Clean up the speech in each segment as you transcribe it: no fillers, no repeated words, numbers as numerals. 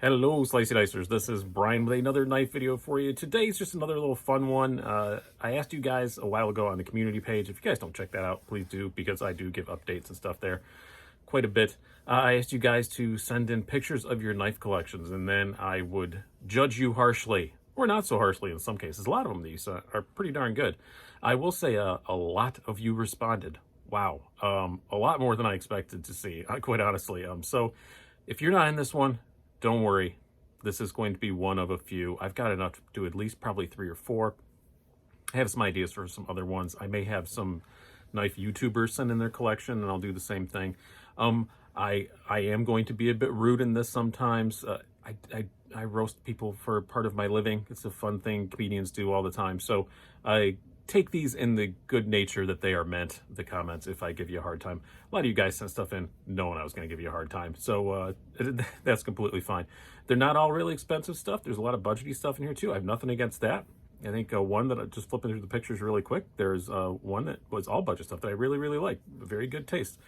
Hello, Slicey Dicers. This is Brian with another knife video for you. Today's just another little fun one. I asked you guys a while ago on the community page. If you guys don't check that out, please do, because I do give updates and stuff there quite a bit. I asked you guys to send in pictures of your knife collections, and then I would judge you harshly, or not so harshly in some cases. A lot of them, these are pretty darn good. I will say a lot of you responded. Wow. A lot more than I expected to see, quite honestly. So if you're not in this one, don't worry, this is going to be one of a few. I've got enough to do at least probably 3 or 4. I have some ideas for some other ones. I may have some knife YouTubers send in their collection, and I'll do the same thing. I am going to be a bit rude in this sometimes. I roast people for part of my living. It's a fun thing comedians do all the time. So I take these in the good nature that they are meant, the comments, if I give you a hard time. A lot of you guys sent stuff in knowing I was going to give you a hard time. So that's completely fine. They're not all really expensive stuff. There's a lot of budgety stuff in here too. I have nothing against that. I think one that I just flipping through the pictures really quick. There's one that was all budget stuff that I really, really like. Very good taste.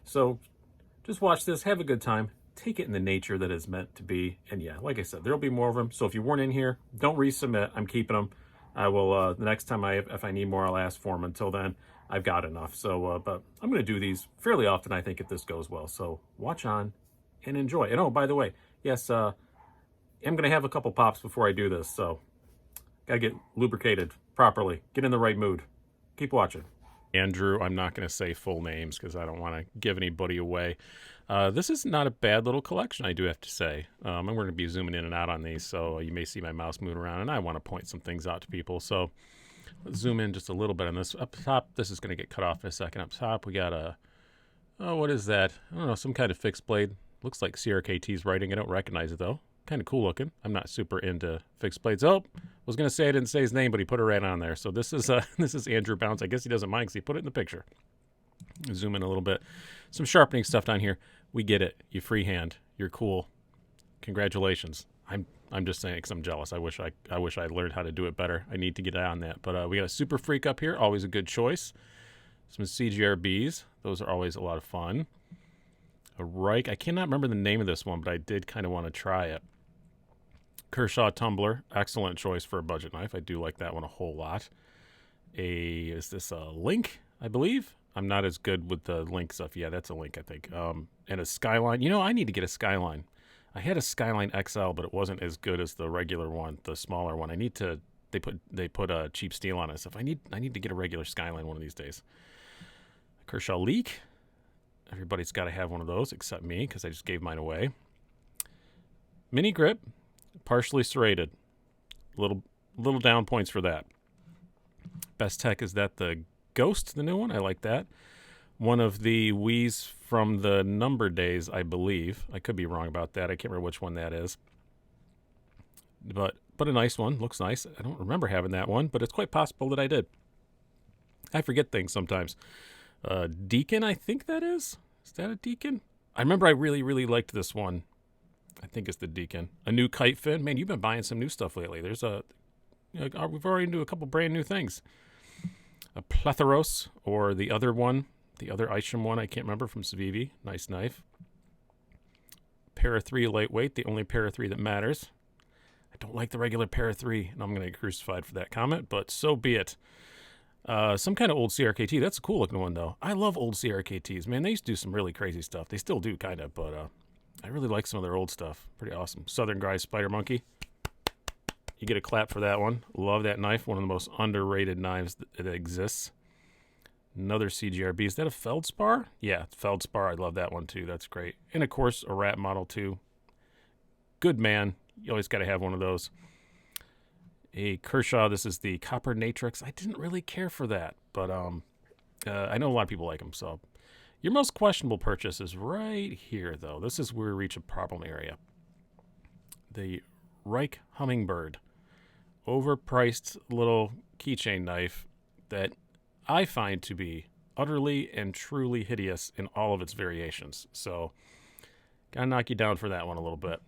So just watch this, have a good time, take it in the nature that it's meant to be. And yeah, like I said, there'll be more of them. So if you weren't in here, don't resubmit. I'm keeping them. I will, the next time if I need more, I'll ask for them. Until then, I've got enough. So, but I'm going to do these fairly often, I think, if this goes well. So watch on and enjoy. And oh, by the way, yes, I'm going to have a couple pops before I do this. So got to get lubricated properly, get in the right mood. Keep watching. Andrew, I'm not going to say full names because I don't want to give anybody away. This is not a bad little collection, I do have to say. And we're going to be zooming in and out on these, so you may see my mouse moving around, and I want to point some things out to people. So let's zoom in just a little bit on this. Up top, this is going to get cut off in a second. Up top, we got a, oh, what is that? I don't know, some kind of fixed blade. Looks like CRKT's writing. I don't recognize it, though. Kind of cool looking. I'm not super into fixed blades. Oh, was going to say I didn't say his name, but he put it right on there. So this is Andrew Bounce. I guess he doesn't mind because he put it in the picture. Zoom in a little bit. Some sharpening stuff down here. We get it. You freehand. You're cool. Congratulations. I'm just saying because I'm jealous. I wish I learned how to do it better. I need to get on that. But we got a Super Freak up here. Always a good choice. Some CGRBs. Those are always a lot of fun. A Reich. I cannot remember the name of this one, but I did kind of want to try it. Kershaw Tumbler. Excellent choice for a budget knife. I do like that one a whole lot. Is this a Link, I believe? I'm not as good with the Link stuff. Yeah, that's a Link, I think. And a Skyline. You know, I need to get a Skyline. I had a Skyline XL, but it wasn't as good as the regular one, the smaller one. I need to. They put a cheap steel on it. So I need to get a regular Skyline one of these days. Kershaw Leak. Everybody's got to have one of those except me because I just gave mine away. Mini grip, partially serrated. Little down points for that. Best Tech, is that the Ghost, the new one? I like that. One of the Wii's from the Number days, I believe. I could be wrong about that. I can't remember which one that is. But a nice one. Looks nice. I don't remember having that one, but it's quite possible that I did. I forget things sometimes. Deacon, I think that is. Is that a Deacon? I remember I really, really liked this one. I think it's the Deacon. A new kite fin. Man, you've been buying some new stuff lately. There's we've already do a couple brand new things. A Plethoros, or the other one, the other Isham one, I can't remember, from Civivi. Nice knife. Para 3 lightweight, the only Para 3 that matters. I don't like the regular Para 3, and I'm going to get crucified for that comment, but so be it. Some kind of old CRKT. That's a cool looking one, though. I love old CRKTs. Man, they used to do some really crazy stuff. They still do, kind of, but I really like some of their old stuff. Pretty awesome. Southern Grise Spider Monkey. You get a clap for that one. Love that knife. One of the most underrated knives that exists. Another CGRB. Is that a Feldspar? Yeah, Feldspar. I love that one, too. That's great. And, of course, a Rat Model, too. Good man. You always got to have one of those. A Kershaw. This is the Copper Natrix. I didn't really care for that, but I know a lot of people like them. So your most questionable purchase is right here, though. This is where we reach a problem area. The Reich Hummingbird. Overpriced little keychain knife that I find to be utterly and truly hideous in all of its variations. So gotta knock you down for that one a little bit.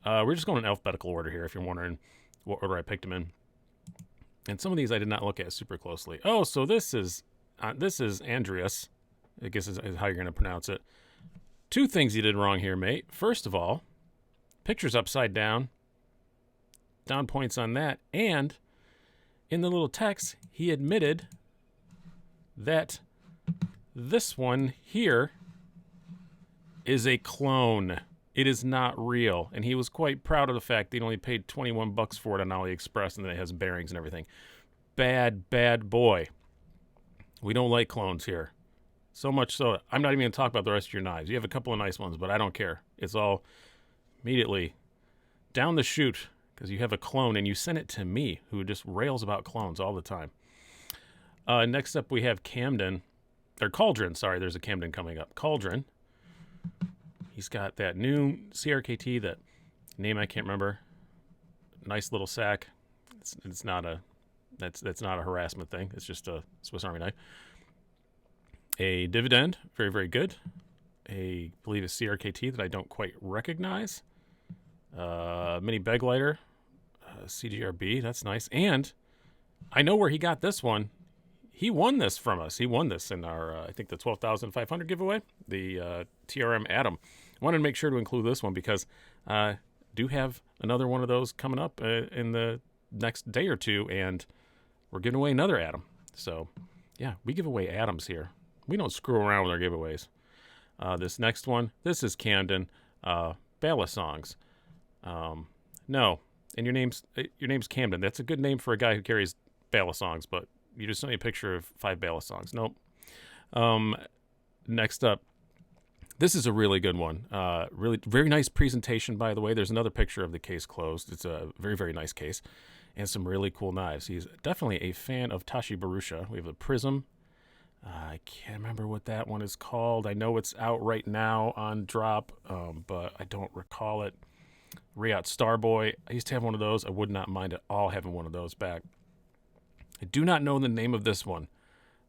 We're just going in alphabetical order here if you're wondering what order I picked them in. And some of these I did not look at super closely. Oh, so this is Andreas, I guess is how you're going to pronounce it. 2 things you did wrong here, mate. First of all, picture's upside down. Down points on that. And in the little text, he admitted that this one here is a clone. It is not real. And he was quite proud of the fact that he only paid $21 for it on AliExpress and that it has bearings and everything. Bad, bad boy. We don't like clones here. So much so, I'm not even going to talk about the rest of your knives. You have a couple of nice ones, but I don't care. It's all immediately down the chute because you have a clone and you send it to me, who just rails about clones all the time. Next up, we have Camden. Or Cauldron, sorry, there's a Camden coming up. Cauldron. He's got that new CRKT, that name I can't remember. Nice little sack. It's not a that's not a harassment thing. It's just a Swiss Army knife. A Dividend, very, very good. I believe a CRKT that I don't quite recognize. Mini Beg Lighter, CGRB, that's nice. And I know where he got this one. He won this from us. He won this in our, I think, the 12,500 giveaway, the TRM Atom. I wanted to make sure to include this one because I do have another one of those coming up in the next day or two, and we're giving away another Atom. So, yeah, we give away Atoms here. We don't screw around with our giveaways. This next one, this is Camden, Bala Songs. No, and your name's Camden. That's a good name for a guy who carries Bala Songs, but you just sent me a picture of 5 Bala Songs. Nope. Next up, this is a really good one. Really very nice presentation, by the way. There's another picture of the case closed. It's a very, very nice case, and some really cool knives. He's definitely a fan of Tashi Barusha. We have a Prism. I can't remember what that one is called. I know it's out right now on drop, but I don't recall it. Riot Starboy. I used to have one of those. I would not mind at all having one of those back. I do not know the name of this one,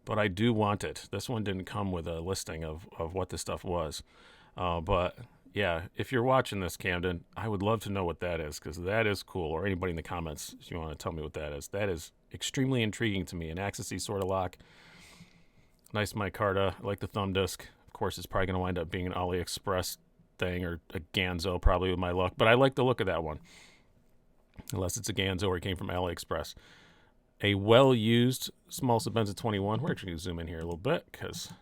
but I do want it. This one didn't come with a listing of what this stuff was. But, yeah, if you're watching this, Camden, I would love to know what that is, because that is cool. Or anybody in the comments, if you want to tell me what that is. That is extremely intriguing to me. An Axis-y sort of lock. Nice micarta. I like the thumb disc. Of course, it's probably going to wind up being an AliExpress thing or a Ganzo, probably with my luck. But I like the look of that one. Unless it's a Ganzo or it came from AliExpress. A well-used small Sebenza 21. We're actually going to zoom in here a little bit because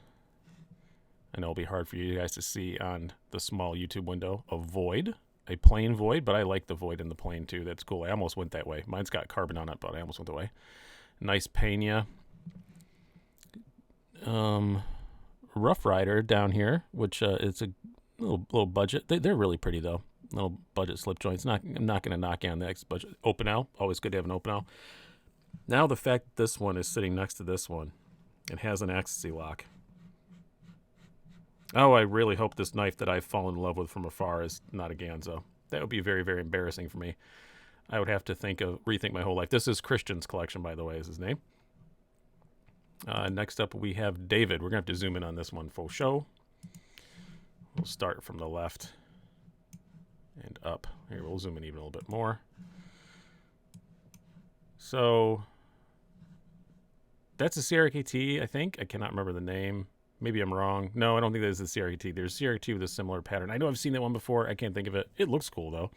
I know it'll be hard for you guys to see on the small YouTube window. A Void. A plain Void, but I like the Void in the plain too. That's cool. I almost went that way. Mine's got carbon on it, but I almost went that way. Nice Pena. Rough Rider down here, which it's a little budget. They're really pretty though. Little budget slip joints. I'm not going to knock you on the next budget. Open L. Always good to have an Open L. Now the fact that this one is sitting next to this one and has an Axis-y lock. Oh, I really hope this knife that I've fallen in love with from afar is not a Ganzo. That would be very, very embarrassing for me. I would have to rethink my whole life. This is Christian's collection, by the way, is his name. Next up, we have David. We're going to have to zoom in on this one for show. We'll start from the left and up. Here, we'll zoom in even a little bit more. So, that's a CRKT, I think. I cannot remember the name. Maybe I'm wrong. No, I don't think that is the CRKT. There's a CRKT with a similar pattern. I know I've seen that one before. I can't think of it. It looks cool, though.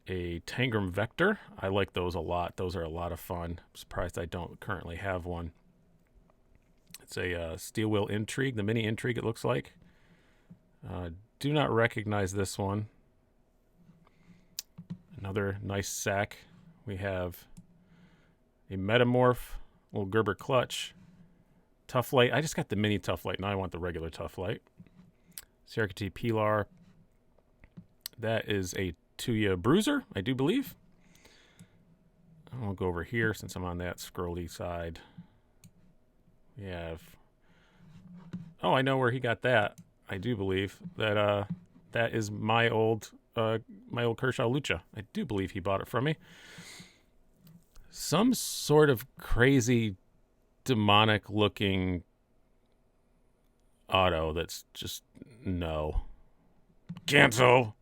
A Tangram Vector. I like those a lot. Those are a lot of fun. I'm surprised I don't currently have one. It's a Steel Wheel Intrigue. The Mini Intrigue, it looks like. Do not recognize this one. Another nice sack. We have a Metamorph, little Gerber clutch, Tough Light. I just got the mini Tough Light. Now I want the regular Tough Light. CRKT Pilar. That is a Tuya Bruiser, I do believe. I'll go over here since I'm on that scrolly side. We have... Oh, I know where he got that. I do believe that that is my old Kershaw Lucha. I do believe he bought it from me. Some sort of crazy demonic looking auto that's just no. Cancel.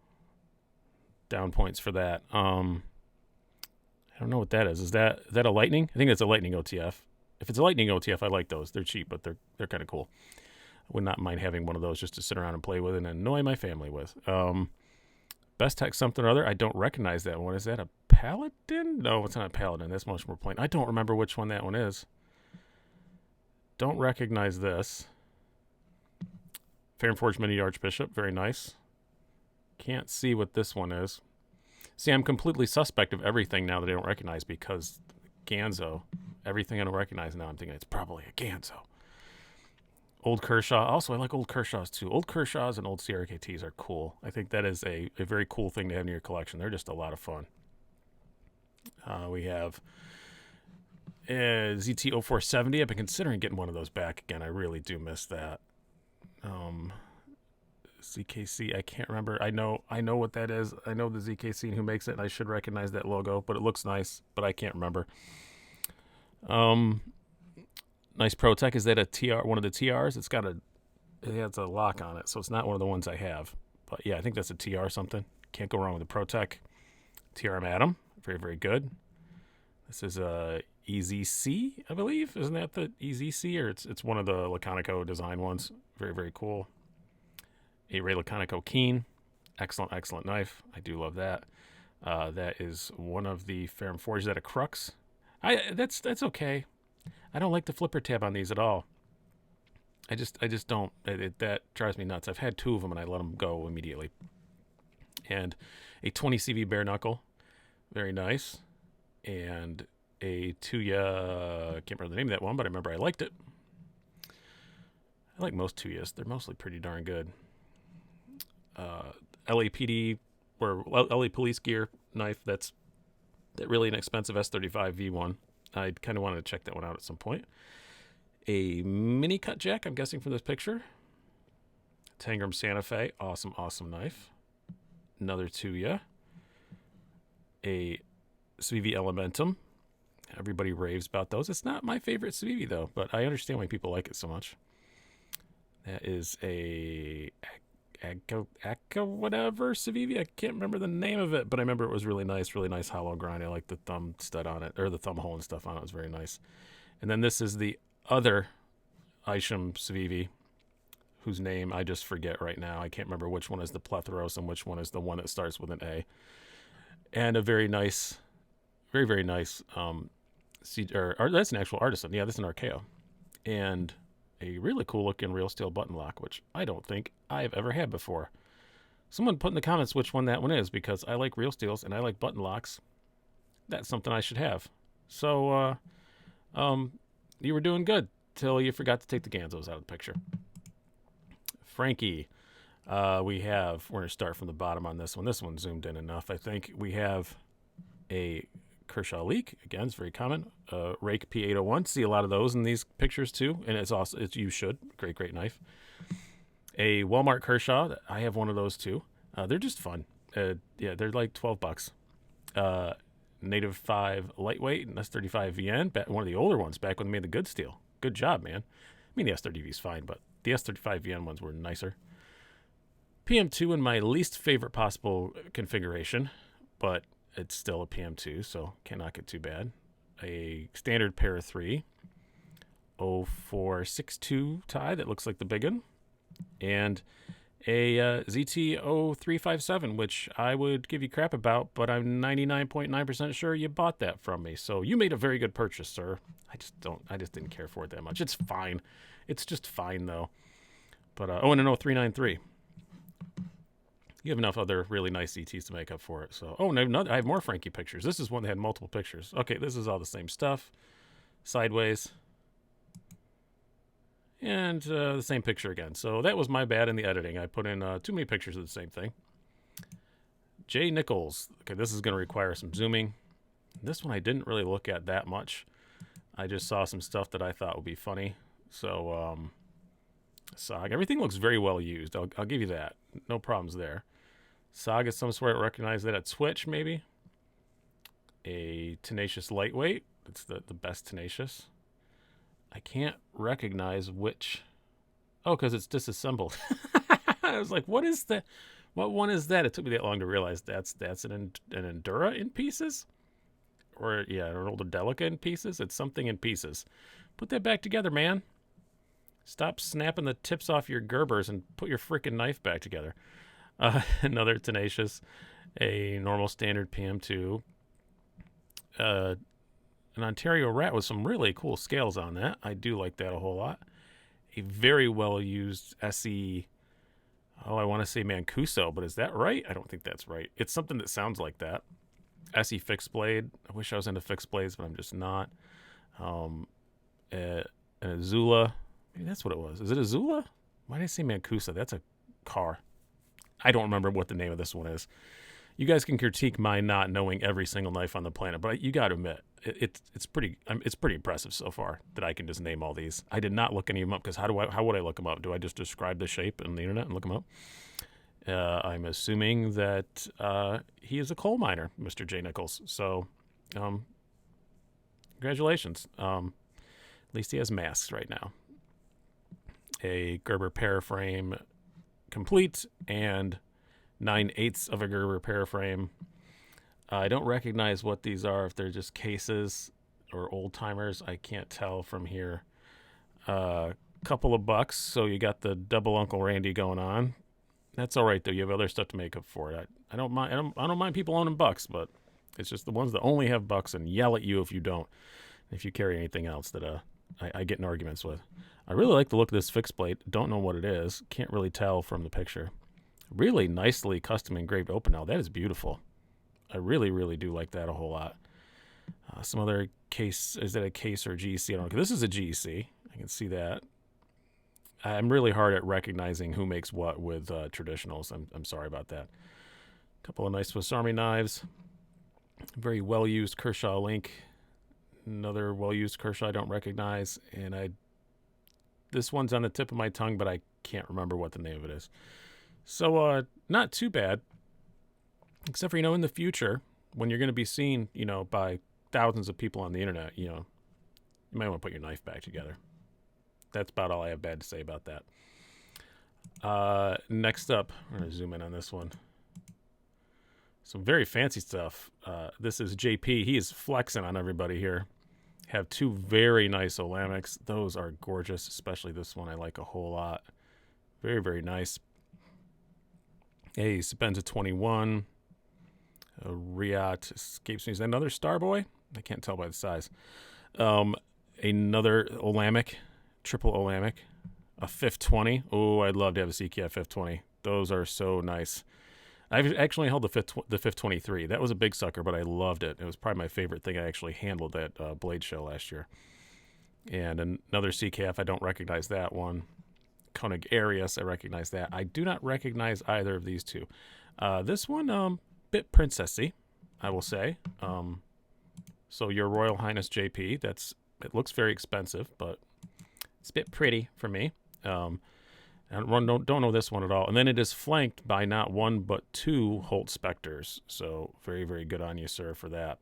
Down points for that. I don't know what that is. Is that a Lightning? I think that's a Lightning OTF. If it's a Lightning OTF, I like those. They're cheap, but they're kind of cool. I would not mind having one of those just to sit around and play with and annoy my family with. Best Tech something or other. I don't recognize that one. Is that a Paladin? No, it's not a Paladin. That's much more plain. I don't remember which one that one is. Don't recognize this. Fair and Forged Mini Archbishop. Very nice. Can't see what this one is. See, I'm completely suspect of everything now that I don't recognize because Ganzo. Everything I don't recognize now, I'm thinking it's probably a Ganzo. Old Kershaw. Also, I like old Kershaws too. Old Kershaws and old CRKTs are cool. I think that is a very cool thing to have in your collection. They're just a lot of fun. We have ZT0470. I've been considering getting one of those back again. I really do miss that. ZKC, I can't remember. I know what that is. I know the ZKC and who makes it, and I should recognize that logo, but it looks nice, but I can't remember. Nice ProTech. Is that a TR? One of the TRs? It has a lock on it, so it's not one of the ones I have. But yeah, I think that's a TR something. Can't go wrong with the ProTech. TRM Atom, very, very good. This is a EZC, I believe. Isn't that the EZC? Or it's one of the Laconico design ones. Very, very cool. A Ray Laconico Keen. Excellent, excellent knife. I do love that. That is one of the Fair and Forged. Is that a Crux? That's okay. I don't like the flipper tab on these at all. I just don't. That drives me nuts. I've had two of them and I let them go immediately. And a 20 CV bare knuckle, very nice. And a Tuya, I can't remember the name of that one, but I remember I liked it. I like most Tuyas. They're mostly pretty darn good. LAPD or LA Police Gear knife. That's that really inexpensive S35 V1. I kind of wanted to check that one out at some point. A mini cut jack, I'm guessing from this picture. Tangram Santa Fe, awesome, awesome knife. Another Tuya. A Civivi Elementum. Everybody raves about those. It's not my favorite Civivi though, but I understand why people like it so much. That is a Acca whatever Civivi. I can't remember the name of it, but I remember it was really nice hollow grind. I like the thumb stud on it, or the thumb hole and stuff on it. It was very nice. And then this is the other Isham Civivi, whose name I just forget right now. I can't remember which one is the Plethoros and which one is the one that starts with an A. And a very nice, very, very nice, that's an actual artisan. Yeah, that's an Archaeo. And a really cool looking real steel button lock, which I don't think I've ever had before. Someone put in the comments which one that one is, because I like real steels and I like button locks. That's something I should have. So, you were doing good till you forgot to take the Ganzos out of the picture. Frankie, we're going to start from the bottom on this one. This one zoomed in enough. I think we have a Kershaw Leak. Again, it's very common. Rake P801. See a lot of those in these pictures too. And it's also, you should. Great, great knife. A Walmart Kershaw. I have one of those too. They're just fun. Yeah, they're like $12. Native 5 lightweight and S35 VN. One of the older ones back when they made the good steel. Good job, man. I mean, the S30V is fine, but the S35 VN ones were nicer. PM2 in my least favorite possible configuration, but it's still a PM2, so can't knock it too bad. A standard pair of 3. 0462 tie that looks like the big one. And a ZT0357, which I would give you crap about, but I'm 99.9% sure you bought that from me. So you made a very good purchase, sir. I just didn't care for it that much. It's fine. It's just fine, though. But, and an 0393. You have enough other really nice ETs to make up for it. So, no, I have more Frankie pictures. This is one that had multiple pictures. Okay, this is all the same stuff. Sideways. And the same picture again. So that was my bad in the editing. I put in too many pictures of the same thing. J. Nichols. Okay, this is going to require some zooming. This one I didn't really look at that much. I just saw some stuff that I thought would be funny. So, Sog. Everything looks very well used. I'll give you that. No problems there. Sog is some sort. Recognize that at Switch, maybe. A Tenacious Lightweight. It's the best Tenacious. I can't recognize which. Oh, because it's disassembled. I was like, what is that? What one is that? It took me that long to realize that's an Endura in pieces? Or, yeah, an older Delica in pieces? It's something in pieces. Put that back together, man. Stop snapping the tips off your Gerbers and put your freaking knife back together. Another Tenacious, a normal standard PM2, an Ontario Rat with some really cool scales on that. I do like that a whole lot. A very well used SE. Oh, I want to say Mancuso, but is that right? I don't think that's right. It's something that sounds like that. SE fixed blade. I wish I was into fixed blades, but I'm just not. An Azula. Maybe that's what it was. Is it Azula? Why did I say Mancuso? That's a car. I don't remember what the name of this one is. You guys can critique my not knowing every single knife on the planet, but you got to admit it's pretty impressive so far that I can just name all these. I did not look any of them up because how would I look them up? Do I just describe the shape on the internet and look them up? I'm assuming that he is a coal miner, Mr. J. Nichols. So, congratulations. At least he has masks right now. A Gerber paraframe complete and 9/8 of a Gerber paraframe. I don't recognize what these are, if they're just cases or old timers. I can't tell from here. Couple of bucks, so you got the double Uncle Randy going on. That's all right though. You have other stuff to make up for it. I don't mind. I don't mind people owning bucks, but it's just the ones that only have bucks and yell at you if you don't. If you carry anything else that I get in arguments with. I really like the look of this fixed blade. Don't know what it is. Can't really tell from the picture. Really nicely custom engraved open now. That is beautiful. I really, really do like that a whole lot. Some other case. Is that a case or GC? I don't know. This is a GC. I can see that. I'm really hard at recognizing who makes what with traditionals. I'm sorry about that. A couple of nice Swiss Army knives. Very well-used Kershaw Link. Another well-used Kershaw I don't recognize. And this one's on the tip of my tongue, but I can't remember what the name of it is. So not too bad. Except for, in the future, when you're going to be seen, by thousands of people on the internet, you might want to put your knife back together. That's about all I have bad to say about that. Next up, we're going to zoom in on this one. Some very fancy stuff. This is JP. He is flexing on everybody here. Have two very nice Olamics. Those are gorgeous, especially this one I like a whole lot. Very, very nice. A Sabenza 21. A Riot escapes me. Is that another Starboy? I can't tell by the size. Another Olamic. Triple Olamic. A 520. Oh, I'd love to have a CKF 520. Those are so nice. I've actually held the 523. That was a big sucker, but I loved it. It was probably my favorite thing I actually handled at Blade Show last year. And another CKF, I don't recognize that one. Koenig Arius, I recognize that. I do not recognize either of these two. This one, bit princessy, I will say. So your Royal Highness JP, it looks very expensive, but it's a bit pretty for me. I don't know this one at all. And then it is flanked by not one but two Holt Spectres. So very, very good on you, sir, for that.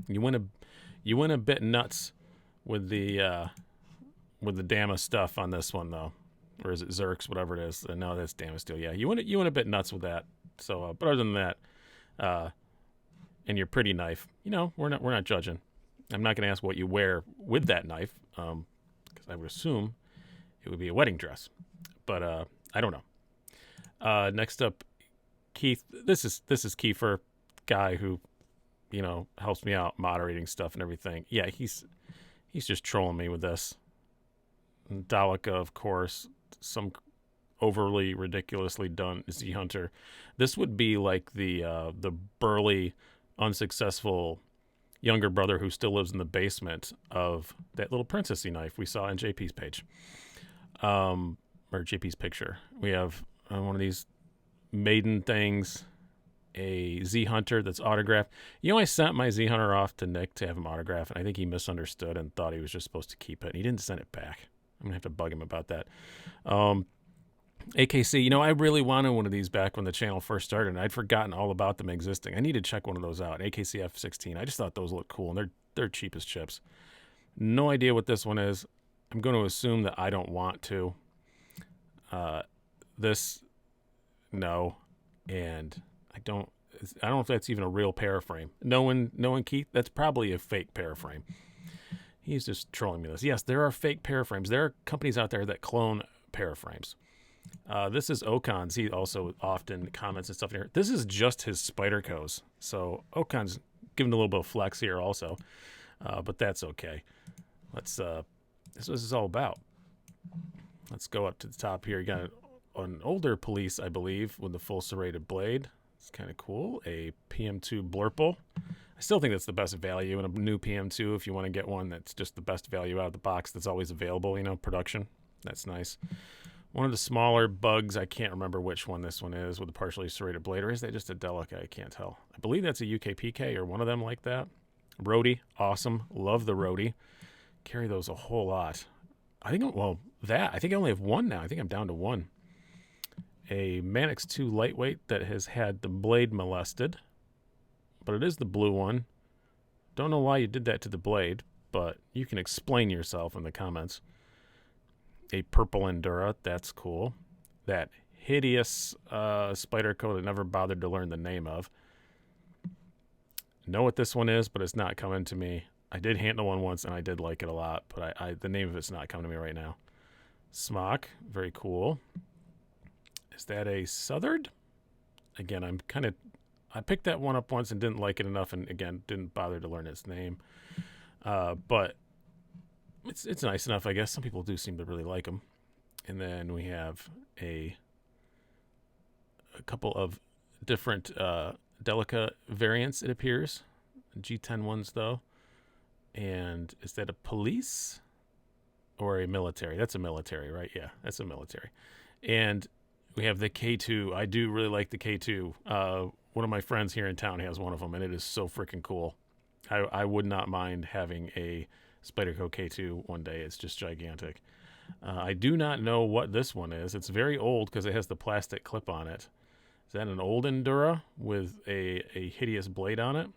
You went a bit nuts with the Dama stuff on this one though, or is it Zerks, whatever it is? No, that's Dama Steel. Yeah, you went a bit nuts with that. So, but other than that, and your pretty knife, we're not judging. I'm not going to ask what you wear with that knife, because I would assume it would be a wedding dress. But I don't know. Next up, Keith. This is Kiefer, guy who, helps me out moderating stuff and everything. Yeah, he's just trolling me with this. Daleka, of course, some overly ridiculously done Z Hunter. This would be like the burly, unsuccessful younger brother who still lives in the basement of that little princessy knife we saw in JP's page. Or JP's picture. We have one of these maiden things, a Z Hunter that's autographed. I sent my Z Hunter off to Nick to have him autograph, and I think he misunderstood and thought he was just supposed to keep it, and he didn't send it back. I'm going to have to bug him about that. AKC, I really wanted one of these back when the channel first started, and I'd forgotten all about them existing. I need to check one of those out. AKC F16. I just thought those looked cool, and they're cheap as chips. No idea what this one is. I'm going to assume that I don't want to. No, and I don't know if that's even a real paraframe. Knowing Keith, that's probably a fake paraframe. He's just trolling me this. Yes, there are fake paraframes. There are companies out there that clone paraframes. This is Okan's. He also often comments and stuff in here. This is just his Spydercos. So Okan's giving a little bit of flex here also, but that's okay. Let's. This is what this is all about. Let's go up to the top here. You got an older police, I believe, with the full serrated blade. It's kind of cool. A PM2 Blurple. I still think that's the best value in a new PM2 if you want to get one that's just the best value out of the box that's always available, you know, production. That's nice. One of the smaller bugs, I can't remember which one this one is with a partially serrated blade, or is that just a Delica? I can't tell. I believe that's a UKPK or one of them like that. Roadie, awesome. Love the Roadie. Carry those a whole lot. I think, well, I think I only have one now. I think I'm down to one. A Mannix 2 lightweight that has had the blade molested, but it is the blue one. Don't know why you did that to the blade, but you can explain yourself in the comments. A purple Endura, that's cool. That hideous Spyderco that never bothered to learn the name of. Know what this one is, but it's not coming to me. I did handle one once, and I did like it a lot, but the name of it's not coming to me right now. Smock, very cool. Is that a Southern? Again, I picked that one up once and didn't like it enough, and again, didn't bother to learn its name. But it's nice enough, I guess. Some people do seem to really like them. And then we have a couple of different Delica variants, it appears. G10 ones, though. And is that a police or a military? That's a military, right? Yeah, that's a military. And we have the K2. I do really like the K2. One of my friends here in town has one of them, and it is so freaking cool. I would not mind having a Spyderco K2 one day. It's just gigantic. I do not know what this one is. It's very old because it has the plastic clip on it. Is that an old Endura with a hideous blade on it?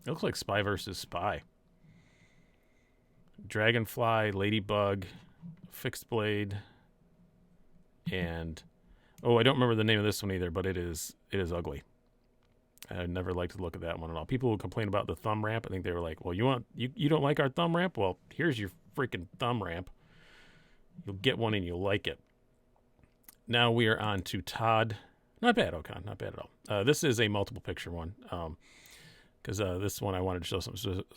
It looks like Spy versus Spy. Dragonfly, Ladybug, fixed blade, and I don't remember the name of this one either, but it is ugly. I never liked to look at that one at all. People would complain about the thumb ramp. I think they were like, well, you don't like our thumb ramp? Well, here's your freaking thumb ramp. You'll get one and you'll like it. Now we are on to Todd. Not bad, Okan. Not bad at all. This is a multiple picture one. Because this one I wanted to show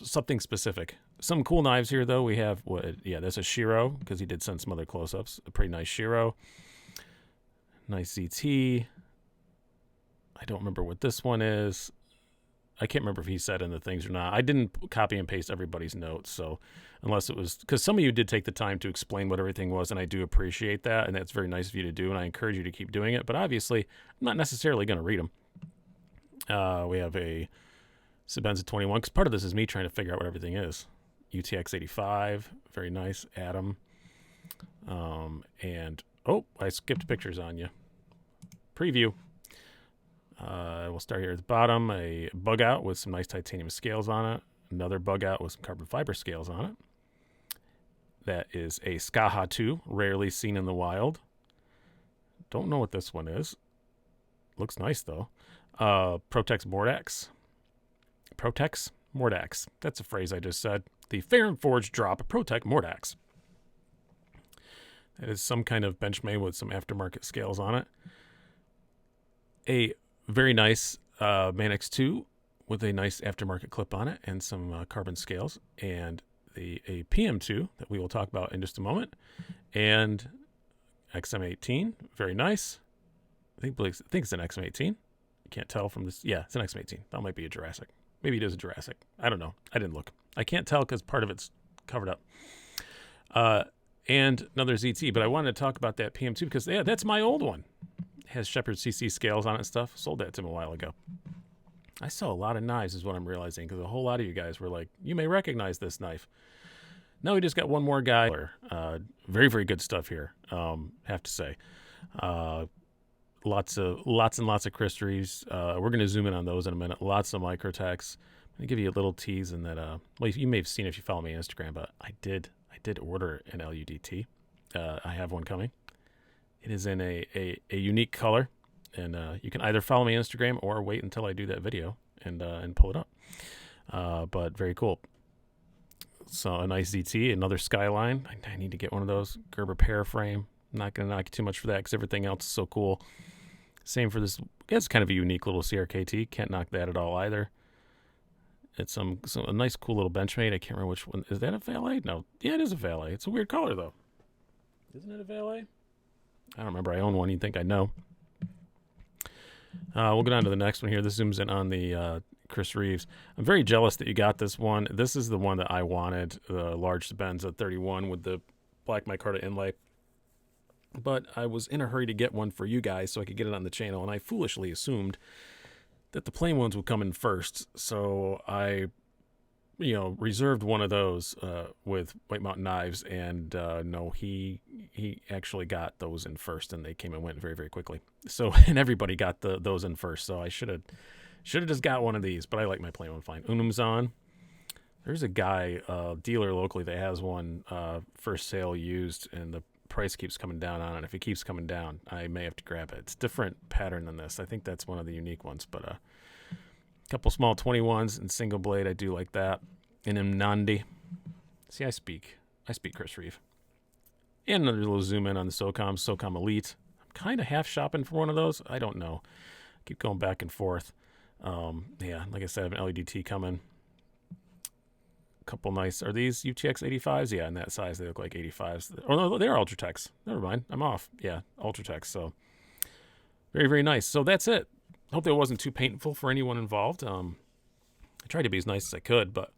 something specific. Some cool knives here, though. We have, that's a Shiro, because he did send some other close-ups. A pretty nice Shiro. Nice ZT. I don't remember what this one is. I can't remember if he said in the things or not. I didn't copy and paste everybody's notes, so unless it was... Because some of you did take the time to explain what everything was, and I do appreciate that, and that's very nice of you to do, and I encourage you to keep doing it. But obviously, I'm not necessarily going to read them. We have a Sebenza 21, because part of this is me trying to figure out what everything is. UTX 85, very nice. Adam. I skipped pictures on you. Preview. We'll start here at the bottom. A bug out with some nice titanium scales on it. Another bug out with some carbon fiber scales on it. That is a Skaha 2, rarely seen in the wild. Don't know what this one is. Looks nice, though. Protex Mordax. Protex Mordax. That's a phrase I just said. The Fair and Forge drop Protec Mordax. That is some kind of Benchmade with some aftermarket scales on it. A very nice Mannix 2 with a nice aftermarket clip on it and some carbon scales. And a PM2 that we will talk about in just a moment. And XM18, very nice. I think it's an XM18. You can't tell from this. Yeah, it's an XM18. That might be a Jurassic. Maybe it is a Jurassic. I don't know. I didn't look. I can't tell because part of it's covered up. And another ZT, but I wanted to talk about that PM2 because, that's my old one. It has Shepherd CC scales on it and stuff. Sold that to him a while ago. I sell a lot of knives is what I'm realizing because a whole lot of you guys were like, you may recognize this knife. Now we just got one more guy. Very, very good stuff here, have to say. Lots and lots of Christies. We're going to zoom in on those in a minute. Lots of Microtex. I'm going to give you a little tease in that. Well, you may have seen if you follow me on Instagram, but I did order an LUDT. I have one coming. It is in a unique color, and you can either follow me on Instagram or wait until I do that video and pull it up. But very cool. So a nice ZT, another Skyline. I need to get one of those Gerber pear frame. I'm not going to knock you too much for that because everything else is so cool. Same for this. It's kind of a unique little CRKT. Can't knock that at all either. It's a nice, cool little Benchmade. I can't remember which one. Is that a Valet? No. Yeah, it is a Valet. It's a weird color, though. Isn't it a Valet? I don't remember. I own one. You'd think I'd know. We'll go on to the next one here. This zooms in on the Chris Reeves. I'm very jealous that you got this one. This is the one that I wanted, the large Benza 31 with the black micarta inlay. But I was in a hurry to get one for you guys so I could get it on the channel, and I foolishly assumed that the plain ones would come in first. So I, reserved one of those with White Mountain Knives, and no, he actually got those in first, and they came and went very, very quickly. So, and everybody got those in first, so I should have just got one of these, but I like my plain one fine. Unum's on. There's a guy, dealer locally that has one for sale used, and the price keeps coming down on it. If it keeps coming down, I may have to grab it. It's a different pattern than this. I think that's one of the unique ones, but a couple small 21s and single blade. I do like that. And Nandi. See, I speak Chris Reeve. And another little zoom in on the SOCOM Elite. I'm kind of half shopping for one of those. I don't know. Keep going back and forth. Yeah, like I said, I have an LEDT coming. Couple nice. Are these UTX 85s? Yeah, in that size they look like 85s. Oh no, they're Ultratechs. Never mind, I'm off. Yeah, Ultratechs. So very, very nice. So that's it. Hope that wasn't too painful for anyone involved. I tried to be as nice as I could, but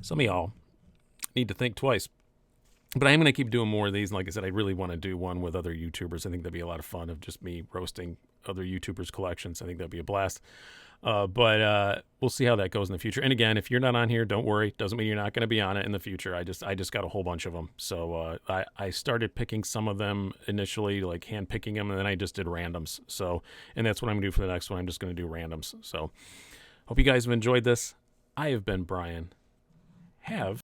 some of y'all need to think twice. But I am going to keep doing more of these. And like I said, I really want to do one with other YouTubers. I think that'd be a lot of fun, of just me roasting other YouTubers' collections. I think that'd be a blast. But we'll see how that goes in the future. And again, if you're not on here, don't worry. Doesn't mean you're not going to be on it in the future. I just got a whole bunch of them. So I started picking some of them initially, like hand picking them, and then I just did randoms. So, and that's what I'm going to do for the next one. I'm just going to do randoms. So hope you guys have enjoyed this. I have been Brian. Have